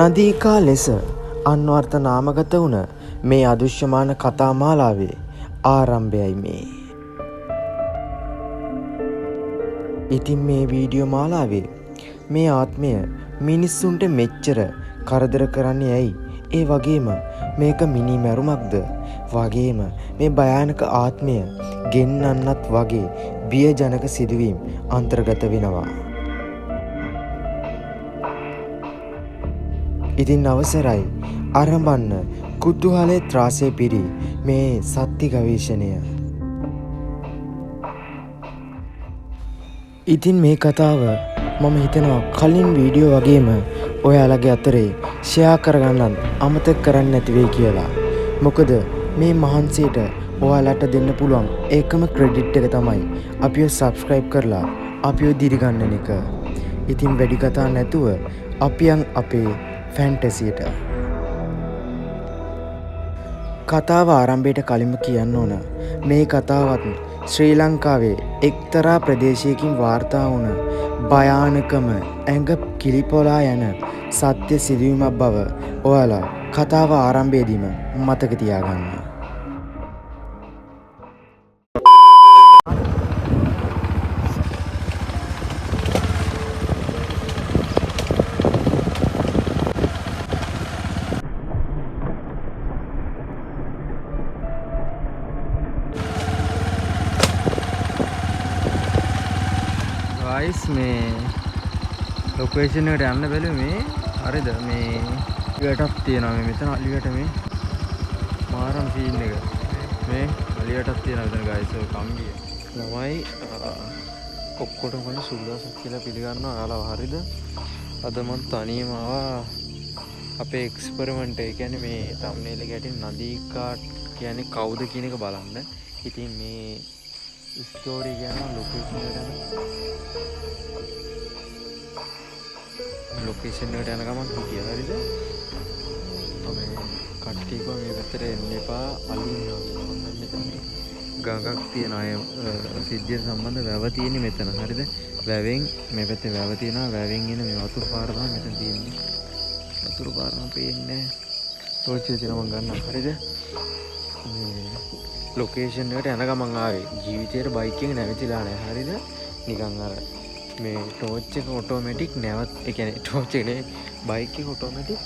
නදීකා ලෙස අන්වර්ථ නාමගත වුණ මේ අදෘශ්‍යමාන කතා මාලාවේ ආරම්භයයි මේ. ඉතින් මේ වීඩියෝ මාලාවේ මේ ආත්මය මිනිස්සුන්ට මෙච්චර කරදර කරන්නේ ඇයි? ඒ වගේම මේක මිනි මැරුමක්ද? වගේම මේ භයානක ආත්මය ගෙන්නන්නත් වගේ බියජනක සිදුවීම් අන්තර්ගත වෙනවා. ඉතින් අවසරයි ආරම්භන්න කුතුහලයේ ත්‍රාසයේ පිරි මේ සත්‍ය ගවේෂණය. ඉතින් මේ කතාව මම හිතනවා කලින් වීඩියෝ වගේම ඔයාලගේ අතරේ ෂෙයා කරගන්නත් අමතක කරන්න නැති වෙයි කියලා. මොකද මේ මහන්සියට ඔයාලට දෙන්න පුළුවන් ඒකම ක්‍රෙඩිට් එක තමයි අපිව සබ්ස්ක්‍රයිබ් කරලා අපිව දිරිගන්නන එක. ඉතින් වැඩි කතා නැතුව අපියන් අපේ ෆැන්ටසියට. කතාව ආරම්භයට කලින්ම කියන්න ඕන මේ කතාවත් ශ්‍රී ලංකාවේ එක්තරා ප්‍රදේශයකින් වාර්තා වුණ භයානකම ඇඟ කිලිපොලා යන සත්‍ය සිදුවීමක් බව ඔයාලා කතාව ආරම්භයේදීම මතක තියාගන්න. ගයිස් මේ ලොකේෂන් එකට යන්න බැලුවේ මේ හරිද මේ අලියටක් තියෙනවා මේ මෙතන අලියට මේ මාරම් සීන් එක මේ අලියටක් තියෙනවා මෙතන ගයිස් ඔය කම්බිය ළමයි ඔක්කොටම කොහොමද සුබදසක් කියලා පිළිගන්නවා ඔයාලා හරිද අද මම තනියම ආවා අපේ එක්ස්පෙරිමන්ට් එක කියන්නේ මේ තම්නේල් එක යටින් නදීකා කියන්නේ කවුද කියන එක බලන්න. ඉතින් මේ ස්ටෝරි කියන ලොකේෂන් එකට යන ගමන් හිටියා හරිද? මේ කට්ටිය කෝ මේ පැත්තට එන්න එපා අලින්නවා කියලා. ඔන්න මෙතන ගඟක් තියෙන අය සිද්ධියට සම්බන්ධ වැව තියෙන්නේ මෙතන හරිද? වැවෙන් මේ පැත්තේ වැව තියෙනවා වැවෙන් එන මේ වතුර පාර තමයි මෙතන තියෙන්නේ. වතුර පාර නම් පේන්නේ ටෝච් එක තියෙනවා මම ගන්නවා හරිද? මේ ලොකේෂන් එකට යන ගමන් ආවේ ජීවිතේට බයික් එක නැවතිලා නැහැ හරිද? නිකන් අර මේ ටෝච් එක ඔටෝමැටික් නැවත් ඒ කියන්නේ ටෝච් එක නේ බයික් එක ඔටෝමැටික්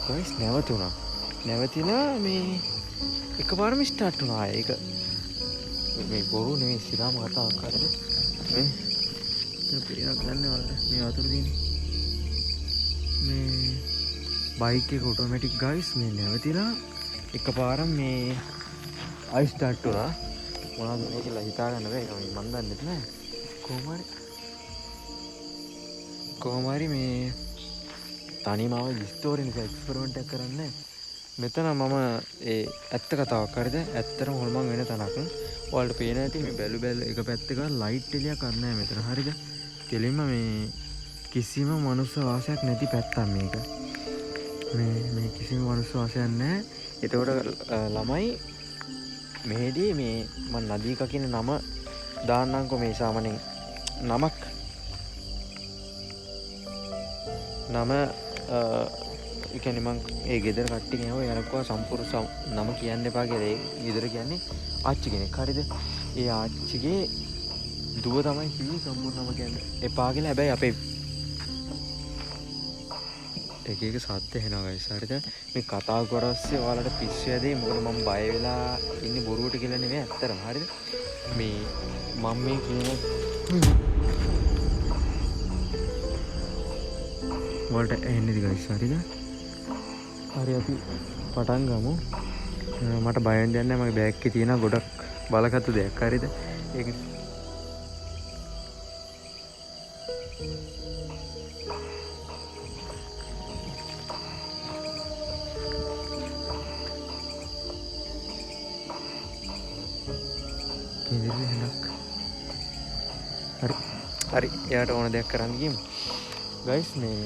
ගයිස් නැවතුණා. නැවතිලා මේ එකපාරම ස්ටාර්ට් වුණා. ඒක මේ බොරු නෙවෙයි සිරාම කතාවක් හරිද? මේ පේනක් ගන්න වල මේ වතුර තියෙන්නේ. මේ බයික් එක ඔටෝමැටික් ගයිස් මේ නැවතිලා එකපාරම මේ අයි ස්ටාර්ට් වුණා. මොනවද මේ කියලා හිතා ගන්න බැහැ. මම දන්නේ නැහැ. කොහොම හරි මේ තනියම ආව ස්ටෝරි එක එක්ස්පෙරිමන්ට් එකක් කරන්න. මෙතන මම ඒ ඇත්ත කතාවක් හරිද? ඇත්තටම හොල්මන් වෙන තැනක්. ඔයාලට පේන ඇති මේ බැලු එක පැත්තක ලයිට් එළියක් අර නැහැ මෙතන හරිද? කෙලින්ම මේ කිසිම මනුස්ස වාසයක් නැති පැත්තක් මේක. මේ කිසිම මනුස්ස වාසයක් නැහැ. එතකොට ළමයි මේදී මේ මම නදීකා කියන නම දාන්නම්කෝ මේ සාමාන්‍යයෙන් නමක් නම ඒ කියන්නේ මං ඒ ගෙදර කට්ටිය කියනවා යාළුවා සම්පූර්ණ නම කියන්න එපා කියලා. ඒ ගෙදර කියන්නේ ආච්චි කෙනෙක් හරිද? ඒ ආච්චිගේ දුව තමයි කිව්වේ සම්පූර්ණ නම කියන්න එපා කියලා. හැබැයි අපේ එක සත්‍ය එනවා ගයිස් හරිද? මේ කතාව කරස්සේ ඔයාලට පිස්සු ඇදේ. මොකද මම බය වෙලා ඉන්නේ බොරුවට කියලා නෙමෙයි ඇත්තටම හරිද? මේ මම මේ කියන වලට එන්නේද ගයිස් හරිද? හරි අපි පටන් ගමු. මට බය වෙන්න දෙයක් නැහැ. මගේ බෑග් එකේ තියෙන ගොඩක් බලගත්තු දෙයක් හරිද? ඒක හරි එයාට ඕන දෙයක් කරන්න ගියමු. ගයිස් මේ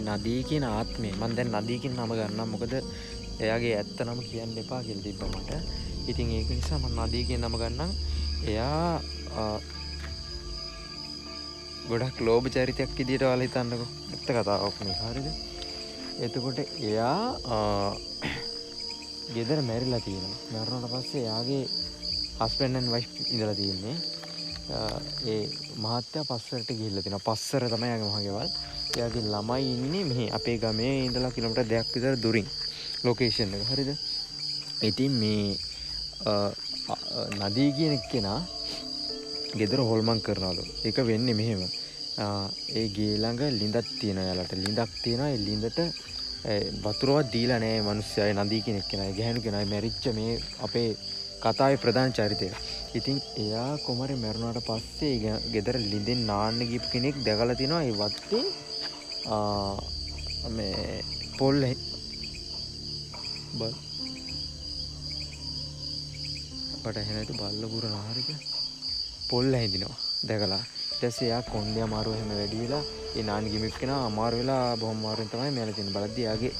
නදී කියන ආත්මේ මම දැන් නදී කියන නම ගන්නම්. මොකද එයාගේ ඇත්ත නම කියන්න එපා කියලා තිබ්බා මට. ඉතින් ඒක නිසා මම නදී කියන නම ගන්නම්. එයා ගොඩක් ලෝභ චරිතයක් විදියට ඔයාලා හිතන්නකෝ. ඇත්ත කතාවක් මේක. හරිද? එතකොට එයා ගෙදර මැරිලා තියෙනවා. මැරුණාට පස්සේ එයාගේ හස්බන්ඩ් ඇන්ඩ් වයිෆ් ඉඳලා තියෙන්නේ. ඒ මහත්තයා පස්සරට ගිහිල්ලා තියෙනවා. පස්සර තමයි එයාගේ මහගෙවල්. එයාගේ ළමයි ඉන්නේ මෙහි අපේ ගමේ ඉඳලා කිලෝමීටර් 2ක් විතර දුරින් ලොකේෂන් එක. හරිද? ඉතින් මේ නදී කියන කෙනා ගෙදර හොල්මන් කරනවලු. ඒක වෙන්නේ මෙහෙම. ඒ ගේ ළඟ ලිඳක් තියෙනවා යාලට. ලිඳක් තියෙනවා. ඒ ලිඳට වතුරවත් දීලා නැහැ මේ මිනිස්සයා. ඒ නදී කෙනෙක් කෙනා. ඒ ගැහණු කෙනා මැරිච්ච මේ අපේ කතාවේ ප්‍රධාන චරිතය. ඉතින් එයා කොමරේ මැරුණාට පස්සේ ගෙදර ලිඳෙන් නාන්න ගිහපු කෙනෙක් දැකලා තිනවා ඒ වත්තේ මේ පොල් බල් බට එහෙනට බල්ල පුරන ආහාරික පොල් හැදිනවා දැකලා. ඊට පස්සේ එයා කොණ්ඩේ අමාරුව හැම වැඩි වෙලා ඒ නාන්න ගිමික් කෙනා අමාරු වෙලා බොහොම අමාරුවෙන් තමයි මෙයාලා තියෙන බලද්දි එයාගේ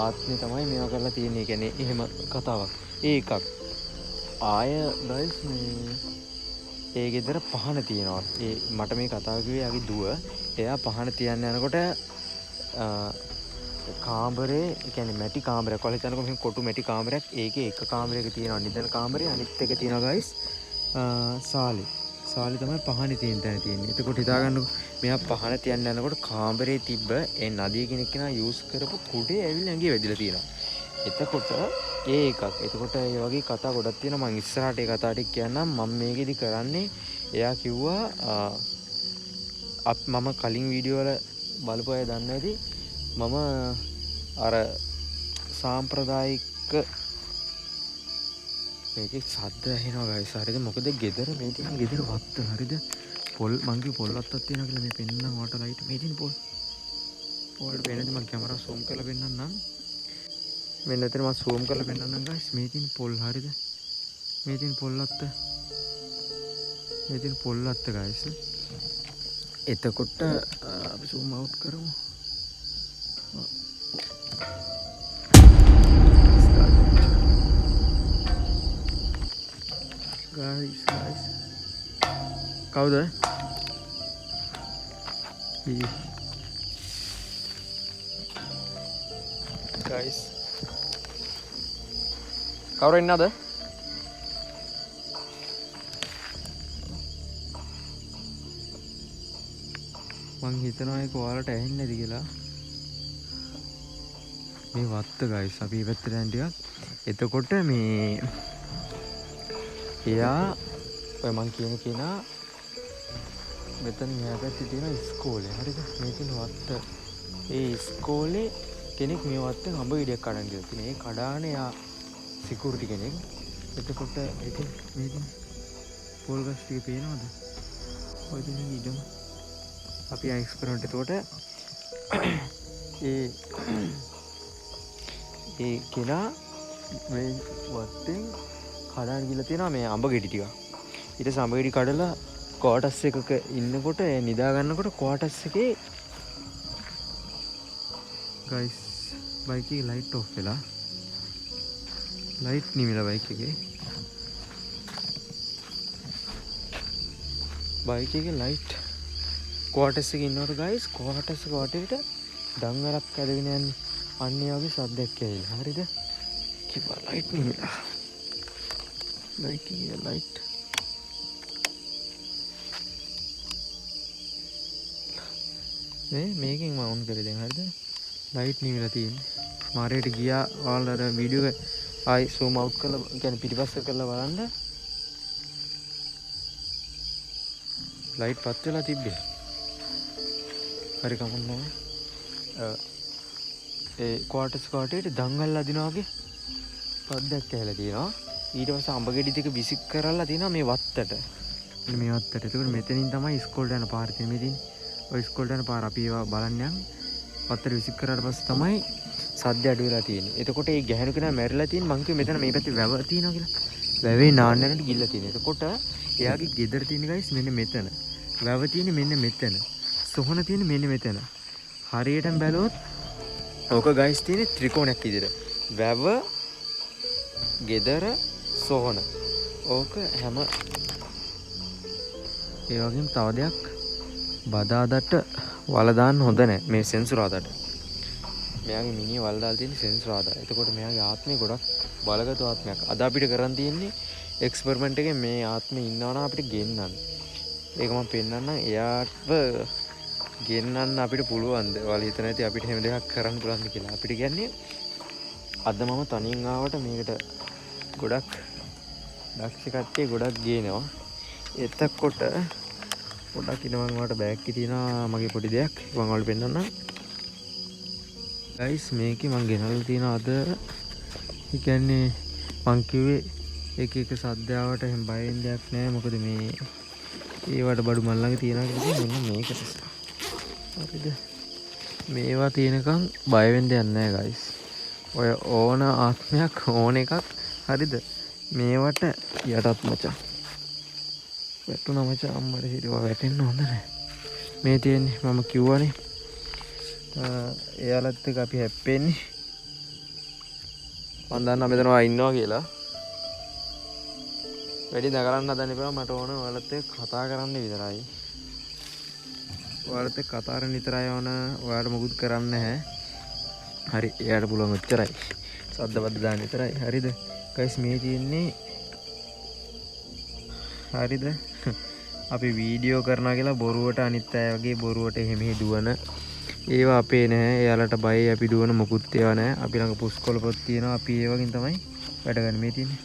ආත්මය තමයි මේවා කරලා තියෙන්නේ. කියන්නේ එහෙම කතාවක්. ඒකක් ආය ගයිස් මේ ඒ ගෙදර පහන තියෙනවා. ඒ මට මේ කතාව කිව්වේ යාගේ දුව. එයා පහන තියන්න යනකොට කාමරේ කියන්නේ මැටි කාමරයක් වල හිතනකො මෙහෙම කොටු මැටි කාමරයක්. ඒකේ එක කාමරයක තියෙනවා නිදන කාමරේ. අනිත් එක තියෙනවා ගයිස් සාලි තමයි පහනේ තියෙන තැන තියෙන්නේ. එතකොට හිතා ගන්නකො මෙයා පහන තියන්න යනකොට කාමරේ තිබ්බ ඒ නදිය කෙනෙක් කෙනා යූස් කරපු කුඩේ ඇවිල්ලා ඇඟේ වැදිලා තියෙනවා. එතකොට ඒකක්. එතකොට ඒ වගේ කතා ගොඩක් තියෙනවා. මම ඉස්සරහට ඒ කතා ටික කියන්නම්. මම මේකෙදි කරන්නේ එයා කිව්වා මම කලින් වීඩියෝ වල බලපු අය දන්න ඇති. මම අර සාම්ප්‍රදායික මේකේ සද්ද ඇහෙනවා ගයිස්. හරිද? මොකද ගෙදර මේ තියෙන ගෙදර වත්ත. හරිද? පොල් මං කිව්ව පොල් වත්තක් තියෙනවා කියලා මේ පෙන්නන්න වාටර් ලයිට් මේ තියෙන පොල්. පොල් වෙනද මම කැමරාව zoom කරලා පෙන්නන්නම්. මෙන්න එතන මම zoom කරලා පෙන්නන්නම් ගයිස්. මේ තියෙන පොල්. හරිද? මේ තියෙන පොල් වත්ත. මේ තියෙන පොල් වත්ත ගයිස්. එතකොට අපි zoom out කරමු. guys කවුද? guys කවුරු ඉන්නද? මං හිතනවා ඒක ඔයාලට ඇහෙන්නේ නැති කියලා. මේ වත්ත ගයිස් අපි පැත්තට යන ටිකක්. එතකොට මේ එයා ඔය මං කියන කෙනා මෙතන මෙහා පැත්තේ තියෙන ඉස්කෝලේ. හරිද? මේ තියෙන වත්ත. ඒ ඉස්කෝලේ කෙනෙක් මේ වත්තෙන් අඹ ගෙඩියක් කඩන් ගියා. ඉතින් ඒ කඩාන එයා සිකියුරිටි කෙනෙක්. එතකොට ඉතින් මේ තියෙන පොල් ගස් ටික පේනවද? ඔය තියෙන ඉඩම අපි එක්ස්පෙරිමන්ට් එතකොට ඒ කෙනා මේ වත්තෙන් කඩාන ගිහලා තියෙනවා මේ අඹ ගෙඩි ටික. ඊට පස්සේ අඹ ගෙඩි කඩලා ක්වාටර්ස් එකක ඉන්නකොට නිදා ගන්නකොට ක්වාටර්ස් එකේ ගයිස් බයික් එකේ ලයිට් ඔෆ් වෙලා ලයිට් නිවිලා බයික් එකේ ලයිට් ක්වාටර්ස් එකේ ඉන්නකොට ගයිස් ක්වාටර්ස් එක වටේට දංගලක් ඇදගෙන යන්නේ. අන්න ඒ වගේ සද්දයක් ඇවිල්ලා. හරිද? කිව්වා ලයිට් නිවිලා. ලයිට් මේකෙන් මම ඔන් කරේ දැන්. හරිද? ලයිට් නිවිලා තියෙන්නේ. මාරේට ගියා ඔයාලා වීඩියෝ එක ආයි zoom out කරලා කියන්නේ පිටිපස්ස කරලා බලන්න. ලයිට් පත් වෙලා තිබ්බේ. හරි කමන්නේ. ඒ ක්වාටර්ස් කවටේට දංගල් අදිනවා වගේ පද්දක් ඇහැලා තියෙනවා. ඊට පස්සේ අඹ ගෙඩි ටික විසික් කරලා තියෙනවා මේ වත්තට. මේ වත්තට. ඒකෝර මෙතනින් තමයි ඉස්කෝලේට යන පාර තියෙන්නේ. මෙතනින් ඔය ඉස්කෝලේට යන පාර අපි ඒවා බලන්න යන්. වත්තට විසික් කරාට පස්සේ තමයි සද්ද අඩු වෙලා තියෙන්නේ. එතකොට මේ ගැහණු කෙනා මැරිලා තියෙන්නේ. මං කිව්වේ මෙතන මේ පැත්තේ වැව තියෙනවා කියලා. වැවේ නාන්න යනට ගිල්ලා තියෙනවා. එතකොට එයාගේ ගෙදර තියෙන ගයිස් මෙන්න මෙතන. වැව තියෙන්නේ මෙන්න මෙතන. සොහන තියෙන්නේ මෙන්න මෙතන. හරියටම බැලුවොත් ඕක ගයිස් තියෙන්නේ ත්‍රිකෝණයක් විදිහට. වැව ගෙදර සොහන. ඕක හැම ඒ වගේම තව දෙයක් බදාදට වල දාන්න හොඳ නැහැ මේ සෙන්සුරාදාට. මෙයාගේ මිනිහ වල දාලා තියෙන සෙන්සුරාදා. එතකොට මෙයාගේ ආත්මය ගොඩක් බලගත් ආත්මයක්. අද අපිට කරන් තියෙන්නේ එක්ස්පෙරිමන්ට් එකේ මේ ආත්මේ ඉන්නවනම් අපිට ගෙන්නන්න. ඒක මම පෙන්නන්නම්. එයාටව ගෙන්නන්න අපිට පුළුවන්ද? ඔයාලා හිතන ඇති අපිට හැම දෙයක් කරන්න පුළුවන්ද කියලා. අපිට කියන්නේ අද මම තනියෙන් ආවට මේකට ගොඩක් දක්ෂ කට්ටිය ගොඩක් ගේනවා. එතකොට පොඩක් ඉන්න මම ඔයාලට බෑග් එකේ තියෙනවා මගේ පොඩි දෙයක්. මම ඔයාලට පෙන්නන්නම්. ගයිස් මේකේ මම ගෙනල්ලා තියෙන අද ඒ කියන්නේ මං කිව්වේ එක එක සද්දාවට එහෙම බය වෙන්න දෙයක් නැහැ. මොකද මේ ඒවට බඩු මල් ළඟ තියනවා කියලා මෙන්න මේකට. හරිද? මේවා තියෙනකන් බය වෙන්න දෙයක් නැහැ ගයිස්. ඔය ඕන ආත්මයක් ඕන එකක් හරිද? මේවට යටත් මචං. වැටුණා මචං අම්මට හිතුවා වැටෙන්න හොඳ නැහැ. මේ තියෙන්නේ මම කිව්වනේ. එයාලත් එක්ක අපි හැප්පෙන්නේ. මම දන්නා මෙතන ඔයා ඉන්නවා කියලා. වැඩි දකරන්න හදන්න එපා. මට ඕන ඔයාලත් එක්ක කතා කරන්න විතරයි. ඔයාලත් එක්ක කතා කරන්න විතරයි ඕන. ඔයාලට මොකුත් කරන්න නැහැ. හරි එයාට පුළුවන් ඔච්චරයි. සද්දවද්ද දාන්න විතරයි. හරිද? ගයිස් මේ තියෙන්නේ හරිද? අපි වීඩියෝ කරනවා කියලා බොරුවට අනිත් අය වගේ බොරුවට එහෙම දුවන ඒවා අපේ නැහැ. එයාලට බයයි අපි දුවන මොකුත් ඒවා නැහැ. අපි ළඟ පුස්කොළ පොත් තියෙනවා. අපි ඒ වගේන් තමයි වැඩ ගන්න මේ තියෙන්නේ.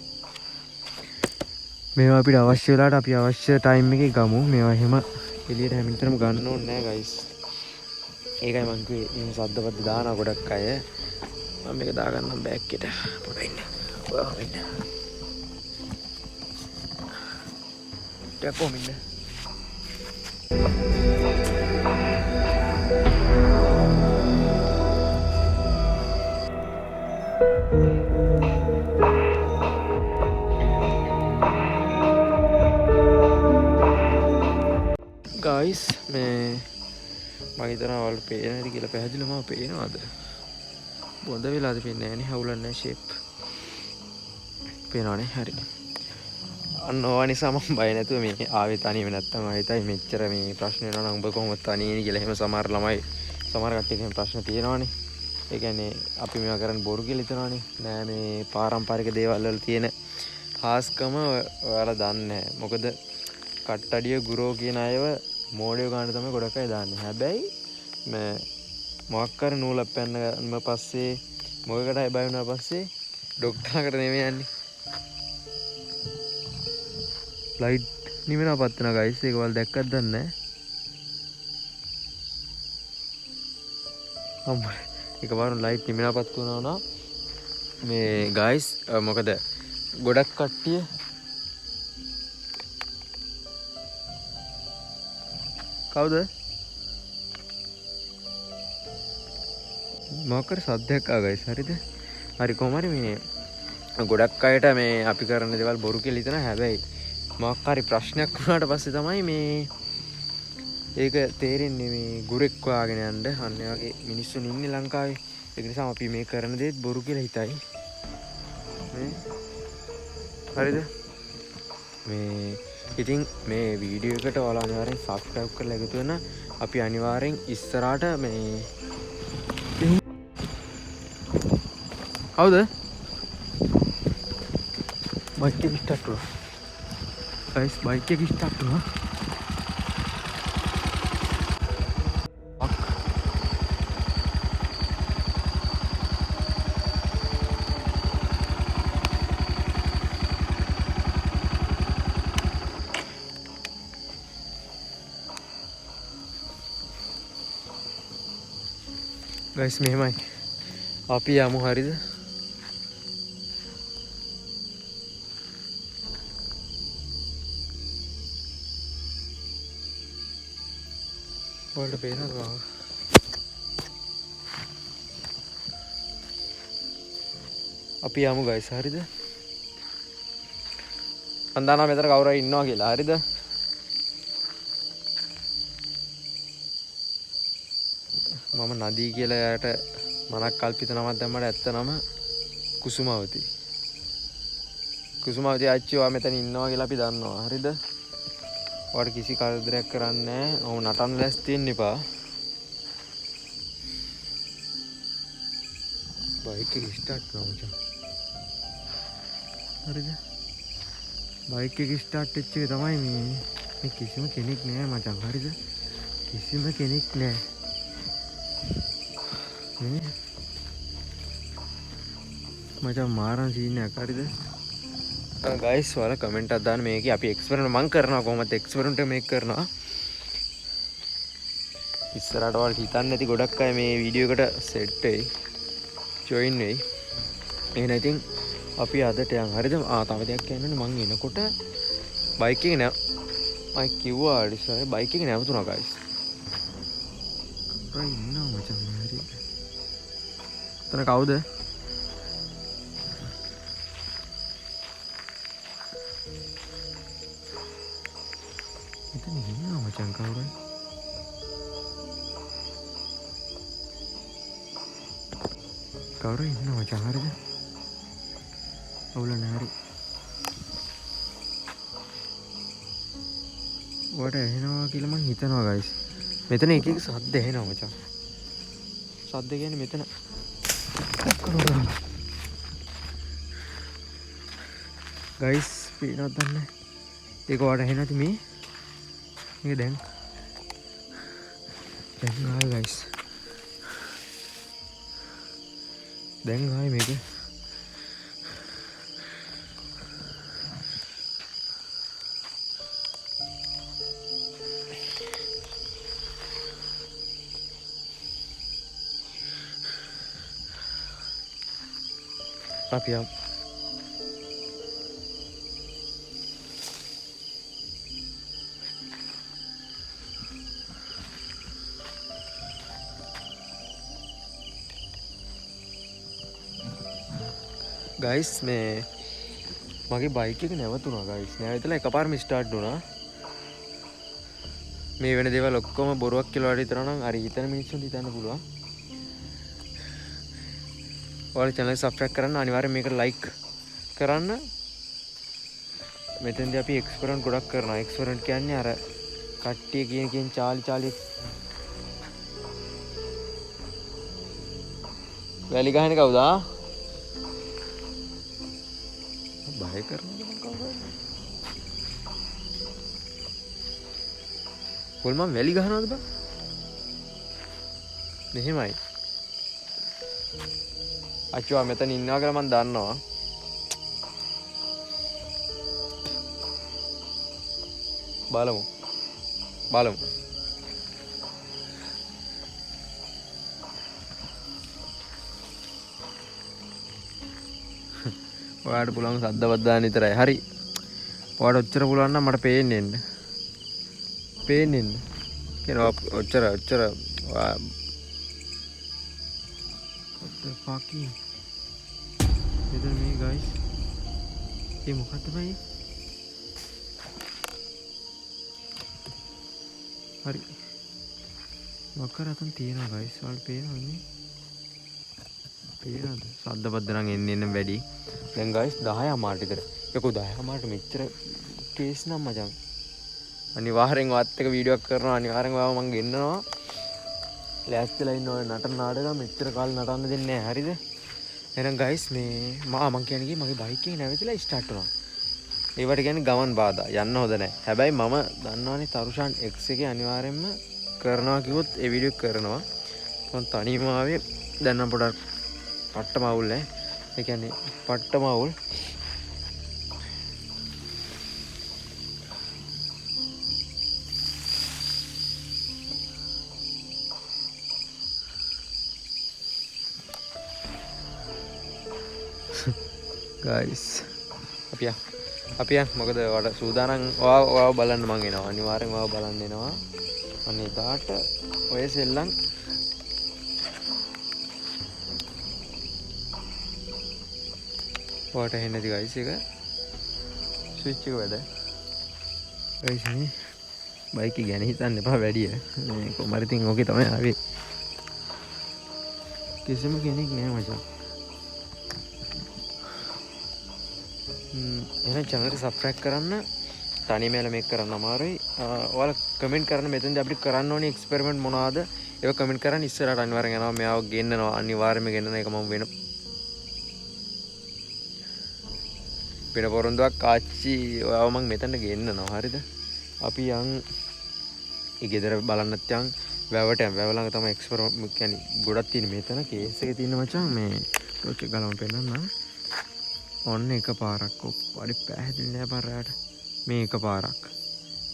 මේවා අපිට අවශ්‍ය වෙලාවට අපි අවශ්‍ය ටයිම් එකේ ගමු. මේවා එහෙම එළියට හැමින්තරම ගන්න ඕනේ නැහැ ගයිස්. ඒකයි මං කිව්වේ මේ සද්දපද්ද දානවා ගොඩක් අය. මම මේක දාගන්නම් බෑග් එකට. පොඩ්ඩක් ඉන්න. ඔයා ඉන්න. ටිකක් කොහොම ඉන්න. ගයිස් මේ මම හිතනවා ඔයාලට පේන හැටි කියලා පැහැදිලිවම පේනවද? බොඳ වෙලාද පේන්නේ නැහැ නේ. හවුලක් නැහැ ෂේප්. පේනවනේ. හරි. අන්න ඕවා නිසා මම බය නැතුව මේ ආවේ තනියම නැත්තම් ආ හිතයි මෙච්චර මේ ප්‍රශ්න වෙනවා නම් ඔබ කොහොමද තනියනේ කියලා. එහෙම සමහර ළමයි සමහර කට්ටියක එහෙම ප්‍රශ්න තියෙනවානේ. ඒ කියන්නේ අපි මේවා කරන්නේ බොරු කියලා හිතනවානේ. නෑ මේ පාරම්පරික දේවල් වල තියෙන හාස්කම ඔයාලා දන්නේ නැහැ. මොකද කට්ටඩිය ගුරෝ කියන අයව මෝඩයෝ ගන්න තමයි ගොඩක් අය දාන්නේ. හැබැයි මේ මොකක් කර නූලක් පැන්නම පස්සේ මොකකටයි බය වුණා පස්සේ ඩොක්ටර්ලාකට නෙමෙයි යන්නේ. ලයිට් නිවෙනවා පත් වෙනවා ගයිස්. ඒක ඔයාලා දැක්කද දන්නේ නැහැ. අම්මා එකපාරම ලයිට් නිවෙනවා පත් වුණා නම් මේ ගයිස් මොකද ගොඩක් කට්ටිය කවුද මොකක්ද සද්දයක් ආ ගයිස්. හරිද? හරි කොහොම හරි මේ ගොඩක් අයට මේ අපි කරන දේවල් බොරු කියලා හිතනවා. හැබැයි මොකක් හරි ප්‍රශ්නයක් වුණාට පස්සේ තමයි මේ ඒක තේරෙන්නේ මේ ගුරෙක් වාගෙන යන්න. අන්න ඒ වගේ මිනිස්සුන් ඉන්නේ ලංකාවේ. ඒක නිසා අපි මේ කරන දේත් බොරු කියලා හිතයි. මේ හරිද? මේ ඉතින් මේ වීඩියෝ එකට ඔයාලා අනිවාර්යෙන් subscribe කරලා එකතු වෙන. අපි අනිවාර්යෙන් ඉස්සරහට මේ කවුද? බයික් එක ස්ටාර්ට් වුණා. ගයිස් බයික් එක ස්ටාර්ට් වුණා. ගයිස් මෙහෙමයි අපි යමු. හරිද? ඔයාලට පේනවද බං? අපි යමු ගයිස්. හරිද? මම දන්නවා මෙතන කවුරු හරි ඉන්නවා කියලා. හරිද? මම නදී කියලා යාට මනක් කල්පිත නමක් දැම්මට ඇත්ත නම කුසුමාවති. කුසුමාවති ආච්චි ඔයා මෙතන ඉන්නවා කියලා අපි දන්නවා. හරිද? ඔයාලට කිසි කරදරයක් කරන්නේ නැහැ. ඔව් නටන්න ලෑස්ති වෙන්න එපා. බයික් එක ස්ටාර්ට් කරමු මචං. හරිද? බයික් එක ස්ටාර්ට් වෙච්ච එක තමයි මේ කිසිම කෙනෙක් නෑ මචං. හරිද? කිසිම කෙනෙක් නෑ. මේ මචං මාරන් සීන් එකක්. හරිද? ගයිස් ඔයාලා කමෙන්ට් එකක් දාන්න මේකේ අපි එක්ස්පෙරිමන්ට් මං කරනවා කොහොමද එක්ස්පෙරිමන්ට් එක මේක කරනවා. ඉස්සරහට ඔයාලට හිතන්නේ නැති ගොඩක් අය මේ වීඩියෝ එකට සෙට් වෙයි. ජොයින් වෙයි. එහෙනම් ඉතින් අපි අදට යන්. හරිද? තව දෙයක් කියන්න ඕනේ. මං එනකොට බයික් එක නෑ මම කිව්වා ඉස්සරහ බයික් එක නැවතුණා ගයිස්. අප්‍රයි ඉන්නවා මචං හරි. එතන කවුද? එතන ඉන්නවා මචං කවුරුයි? කවුරු ඉන්නවා මචං හරිද? අවුල නැහැ හරි. ඔයාට ඇහෙනවා කියලා මං හිතනවා ගයිස්. මෙතන එක එක සද්ද ඇහෙනවා මචං. සද්ද කියන්නේ මෙතන ගයිස් පේනවද දන්නේ? ඒක ඔයාට ඇහෙනවද මේ? මේක දැන් ආවේ ගයිස්. දැන් ආවේ මේක. අපි ගයිස් මේ මගේ බයික් එක නැවතුණා ගයිස්. නැවතලා එකපාරම ස්ටාර්ට් වුණා. මේ වෙන දේවල් ඔක්කොම බොරුවක් කියලා වඩා විතර නම් හරි හිතන මිනිස්සුන්ට හිතන්න පුළුවන්. ඔයාලා channel එක subscribe කරන්න අනිවාර්යෙන් මේකට like කරන්න. මෙතෙන්දී අපි එක්ස්පෙරිමන්ට් ගොඩක් කරනවා. එක්ස්පෙරිමන්ට් කියන්නේ අර කට්ටිය කියන චාලි වැලි ගහන්නේ කවුද? බය කරනවද මං කවුරුයි? කොල් මම වැලි ගහනවද බං? මෙහෙමයි. අච්චුවා මෙතන ඉන්නවා කියලා මම දන්නවා. බලමු. ඔයාලට පුළුවන් සද්දවත් දාන්න විතරයි. හරි. ඔයාලට ඔච්චර පුළුවන් නම් මට පේන්නේ එන්න. කියනවා ඔච්චර පාකි. මෙතන මේ ගයිස්. ඒ මොකද්ද බයි? හරි. මොකක්ද තියෙනවා ගයිස්. ඔයාලට පේනවද මේ? පේනවද? සද්දපද්ද නම් එන්න වැඩි. දැන් ගයිස් 10 මාට විතර. යකෝ 10 මාට මෙච්චර කේස් නම් මචං. අනිවාර්යෙන් වත් එක වීඩියෝ එකක් කරනවා. අනිවාර්යෙන් ඔයාව මං ගෙන්නනවා. ලෑස්තිලා ඉන්න ඔය නටන නාටකම් මෙච්චර කාලේ නටන්න දෙන්නේ නැහැ. හරිද? එහෙනම් ගයිස් මේ මං කියන්නේ මගේ බයික් එක නැවතිලා ස්ටාර්ට් වුණා. ඒවට කියන්නේ ගමන් බාධා. යන්න හොඳ නැහැ. හැබැයි මම දන්නවනේ තරුෂාන් X එකේ අනිවාර්යෙන්ම කරනවා කිව්වොත් ඒ වීඩියෝ කරනවා. මං තනියම ආවේ දැන් නම් පොඩක් පට්ටම අවුල් ඈ. ඒ කියන්නේ පට්ටම අවුල්. ගයිස් අපි මොකද ඔයාලට සූදානම් ඔයාව බලන්න මං එනවා. අනිවාර්යෙන් ඔයාව බලන්න එනවා. අනේ දාට ඔය සෙල්ලම් ඔයාලට හෙන්නේ නැති ගයිස් එක ස්විච් එක වැඩ. ගයිස් මේ බයික් එක ගැන හිතන්න එපා වැඩිය. මේ කොහමද ඉතින් ඕකේ තමයි ආවේ. කිසිම කෙනෙක් නෑ මචං. එහෙනම් channel එක subscribe කරන්න. තනියම යලා මේක කරන්න අමාරුයි. ඔයාලා කමෙන්ට් කරන්න මෙතෙන්දී අපිට කරන්න ඕනේ එක්ස්පෙරිමන්ට් මොනවාද? ඒක කමෙන්ට් කරන්න ඉස්සරහට අනිවාර්යෙන් යනවා. මෙයාව ගෙන්නනවා. අනිවාර්යයෙන්ම ගෙන්නන එක මම වෙන පොරොන්දුවක් ආච්චි ඔයාව මම මෙතනට ගෙන්නනවා. හරිද? අපි යන් ඒ ගෙදර බලන්නත් යන් වැවට යන්. වැව ළඟ තමයි එක්ස්පෙරිමන්ට් කියන්නේ ගොඩක් තියෙන මෙතන කේස් එකේ තියෙන මචං මේ ටෝච් එක ගලවන්න පෙන්නන්න. ඔන්න එක පාරක් ඔප්පඩි පැහැදිලි නෑ පාරට. මේ එක පාරක්.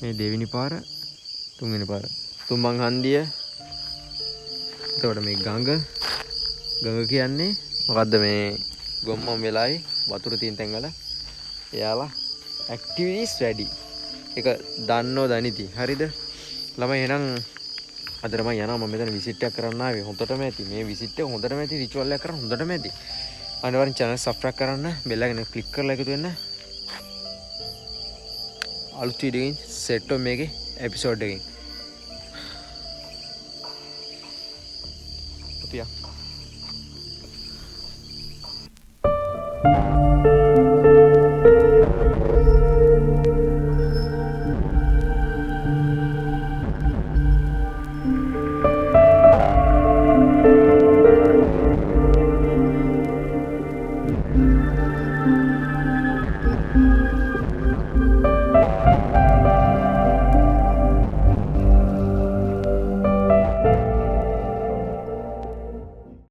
මේ දෙවෙනි පාර තුන්වෙනි පාර. තුම්බන් හන්දිය. එතකොට මේ ගඟ කියන්නේ මොකද්ද මේ ගොම්මම් වෙලායි වතුර තියෙන තැන්වල එයාලා ඇක්ටිවිටීස් වැඩි. ඒක දන්නෝ දනිති. හරිද? ළමයි එහෙනම් අදට මම යනවා. මම මෙතන විසිට් එකක් කරන්න ආවේ. හොඳටම ඇති. මේ විසිට් එක හොඳටම ඇති. රිචුවල් එකක් කරන්න හොඳටම ඇති. අනිවාර්යෙන් channel subscribe කරන්න. bell icon එක click කරලා එකතු වෙන්න. අලුත් වීඩියෝ එකකින් සෙට් වෙමු මේකේ එපිසෝඩ් එකකින්. අපි